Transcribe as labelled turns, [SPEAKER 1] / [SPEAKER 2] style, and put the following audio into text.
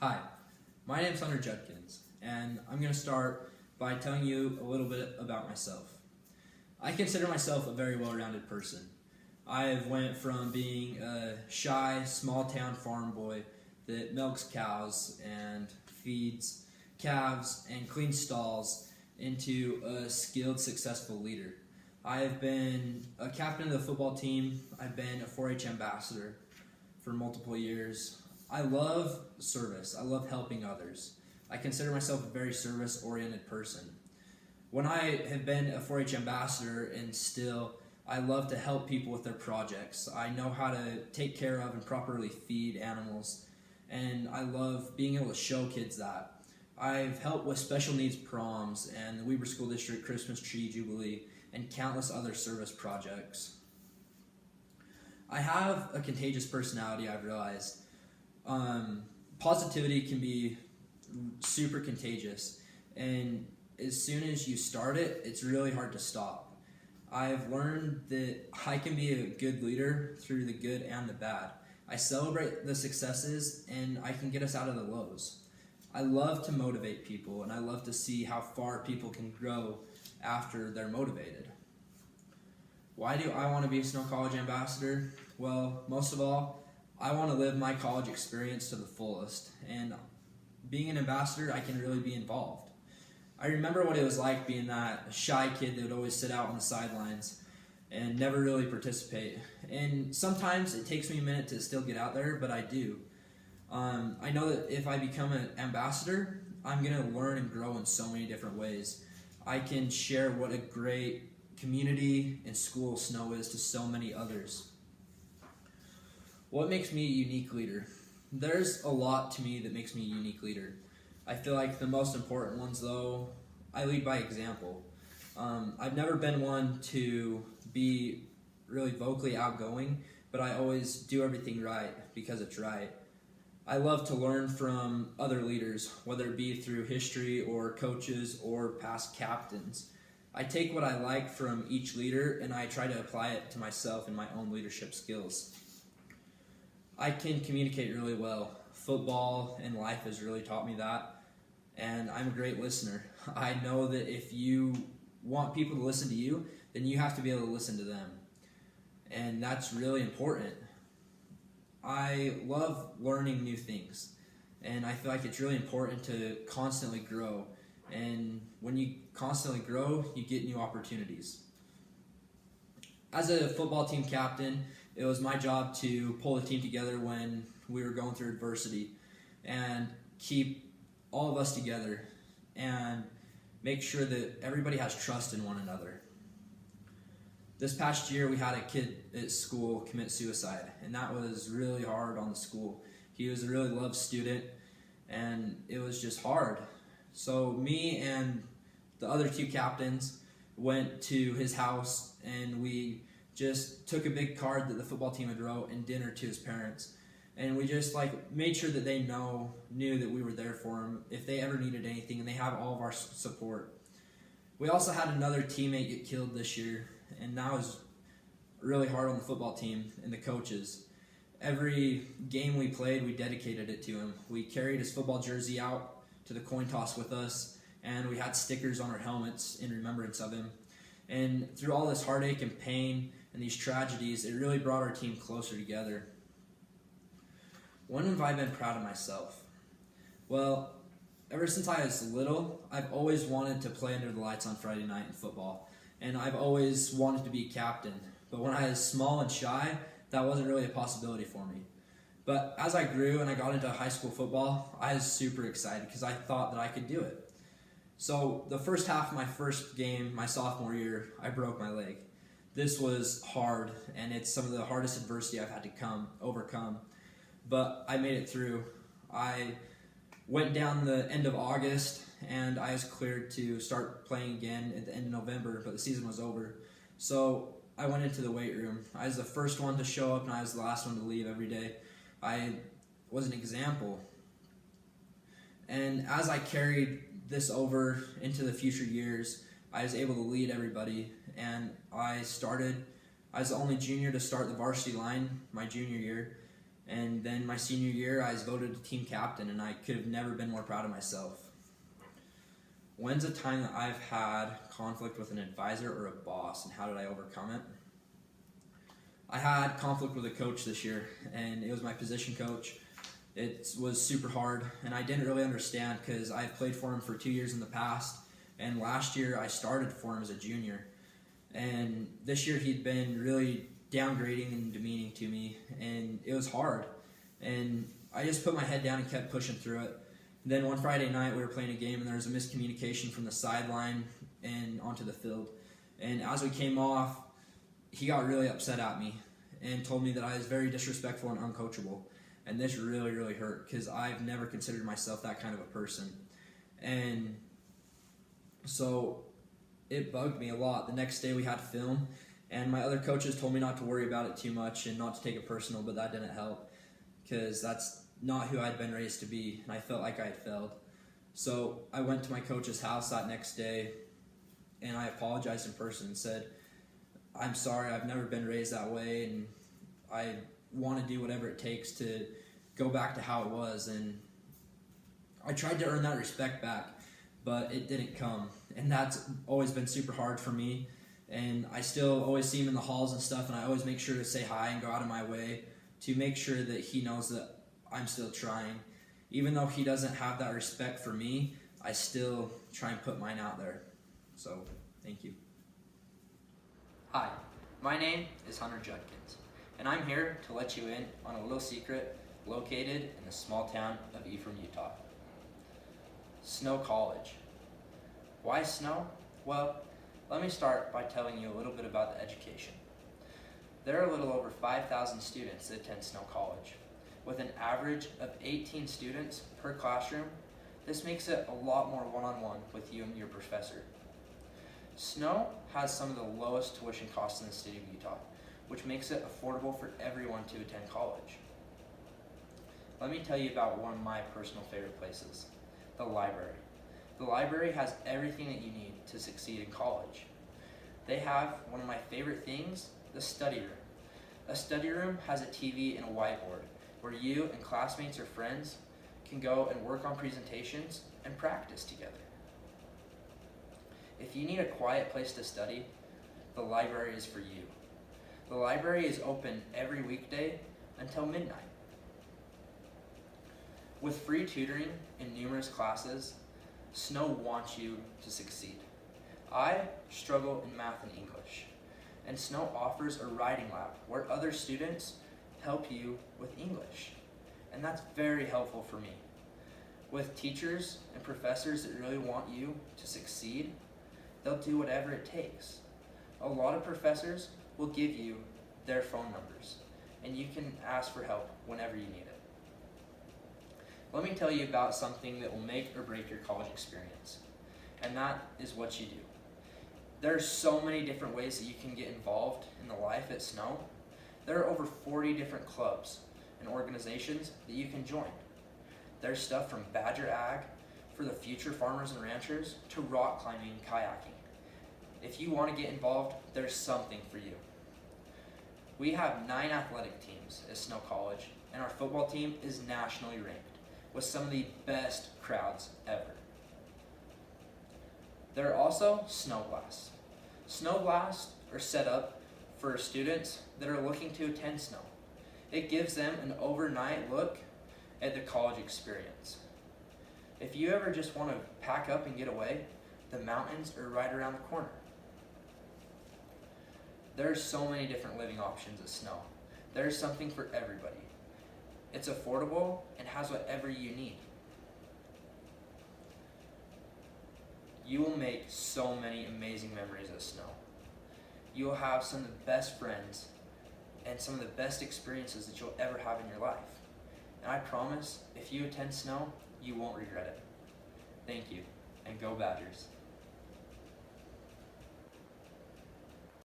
[SPEAKER 1] Hi, my name is Judkins, and I'm going to start by telling you a little bit about myself. I consider myself a very well-rounded person. I've went from being a shy, small-town farm boy that milks cows and feeds calves and cleans stalls into a skilled, successful leader. I have been a captain of the football team. I've been a 4-H ambassador for multiple years. I love service. I love helping others. I consider myself a very service-oriented person. When I have been a 4-H ambassador and still, I love to help people with their projects. I know how to take care of and properly feed animals, and I love being able to show kids that. I've helped with special needs proms and the Weber School District Christmas Tree Jubilee and countless other service projects. I have a contagious personality, I've realized. Positivity can be super contagious, and as soon as you start it, it's really hard to stop. I've learned that I can be a good leader through the good and the bad. I celebrate the successes, and I can get us out of the lows. I love to motivate people, and I love to see how far people can grow after they're motivated. Why do I want to be a Snow College ambassador? Well, most of all, I want to live my college experience to the fullest, and being an ambassador, I can really be involved. I remember what it was like being that shy kid that would always sit out on the sidelines and never really participate. And sometimes it takes me a minute to still get out there, but I do. I know that if I become an ambassador, I'm going to learn and grow in so many different ways. I can share what a great community and school Snow is to so many others. What makes me a unique leader? There's a lot to me that makes me a unique leader. I feel like the most important ones, though, I lead by example. I've never been one to be really vocally outgoing, but I always do everything right because it's right. I love to learn from other leaders, whether it be through history or coaches or past captains. I take what I like from each leader and I try to apply it to myself and my own leadership skills. I can communicate really well. Football and life has really taught me that, and I'm a great listener. I know that if you want people to listen to you, then you have to be able to listen to them, and that's really important. I love learning new things, and I feel like it's really important to constantly grow, and when you constantly grow, you get new opportunities. As a football team captain, it was my job to pull the team together when we were going through adversity and keep all of us together and make sure that everybody has trust in one another. This past year, we had a kid at school commit suicide, and that was really hard on the school. He was a really loved student, and it was just hard. So me and the other two captains went to his house, and we just took a big card that the football team had wrote and dinner to his parents. And we just made sure that they knew that we were there for them if they ever needed anything, and they have all of our support. We also had another teammate get killed this year, and that was really hard on the football team and the coaches. Every game we played, we dedicated it to him. We carried his football jersey out to the coin toss with us, and we had stickers on our helmets in remembrance of him. And through all this heartache and pain and these tragedies, it really brought our team closer together. When have I been proud of myself? Well, ever since I was little, I've always wanted to play under the lights on Friday night in football, and I've always wanted to be a captain. But when I was small and shy, that wasn't really a possibility for me. But as I grew and I got into high school football, I was super excited because I thought that I could do it. So the first half of my first game, my sophomore year, I broke my leg. This was hard, and it's some of the hardest adversity I've had to overcome. But I made it through. I went down the end of August, and I was cleared to start playing again at the end of November, but the season was over. So I went into the weight room. I was the first one to show up, and I was the last one to leave every day. I was an example. And as I carried this over into the future years, I was able to lead everybody, and I was the only junior to start the varsity line my junior year, And then my senior year, I was voted team captain, and I could have never been more proud of myself. When's a time that I've had conflict with an advisor or a boss, and how did I overcome it? I had conflict with a coach this year, and it was my position coach. It was super hard, and I didn't really understand because I've played for him for 2 years in the past, and last year I started for him as a junior. And this year he'd been really downgrading and demeaning to me, and it was hard. And I just put my head down and kept pushing through it. Then one Friday night we were playing a game, and there was a miscommunication from the sideline and onto the field. And as we came off, he got really upset at me and told me that I was very disrespectful and uncoachable. And this really, really hurt because I've never considered myself that kind of a person. And so it bugged me a lot. The next day we had film, and my other coaches told me not to worry about it too much and not to take it personal, but that didn't help because that's not who I'd been raised to be, and I felt like I had failed. So I went to my coach's house that next day, and I apologized in person and said, I'm sorry, I've never been raised that way, and I want to do whatever it takes to go back to how it was. And I tried to earn that respect back, but it didn't come, and that's always been super hard for me. And I still always see him in the halls and stuff, and I always make sure to say hi and go out of my way to make sure that he knows that I'm still trying. Even though he doesn't have that respect for me, I still try and put mine out there. So, thank you. Hi, my name is Hunter Judkins, and I'm here to let you in on a little secret located in the small town of Ephraim, Utah. Snow College. Why Snow? Well, let me start by telling you a little bit about the education. There are a little over 5,000 students that attend Snow College. With an average of 18 students per classroom, this makes it a lot more one-on-one with you and your professor. Snow has some of the lowest tuition costs in the state of Utah, which makes it affordable for everyone to attend college. Let me tell you about one of my personal favorite places, the library. The library has everything that you need to succeed in college. They have one of my favorite things, the study room. A study room has a TV and a whiteboard where you and classmates or friends can go and work on presentations and practice together. If you need a quiet place to study, the library is for you. The library is open every weekday until midnight. With free tutoring in numerous classes, Snow wants you to succeed. I struggle in math and English, and Snow offers a writing lab where other students help you with English, and that's very helpful for me. With teachers and professors that really want you to succeed, they'll do whatever it takes. A lot of professors will give you their phone numbers, and you can ask for help whenever you need it. Let me tell you about something that will make or break your college experience, and that is what you do. There are so many different ways that you can get involved in the life at Snow. There are over 40 different clubs and organizations that you can join. There's stuff from Badger Ag for the future farmers and ranchers to rock climbing and kayaking. If you want to get involved, there's something for you. We have 9 athletic teams at Snow College, and our football team is nationally ranked with some of the best crowds ever. There are also snow blasts. Snow blasts are set up for students that are looking to attend Snow. It gives them an overnight look at the college experience. If you ever just want to pack up and get away, the mountains are right around the corner. There are so many different living options at Snow. There's something for everybody. It's affordable and has whatever you need. You will make so many amazing memories at Snow. You will have some of the best friends and some of the best experiences that you'll ever have in your life. And I promise, if you attend Snow, you won't regret it. Thank you, and go Badgers.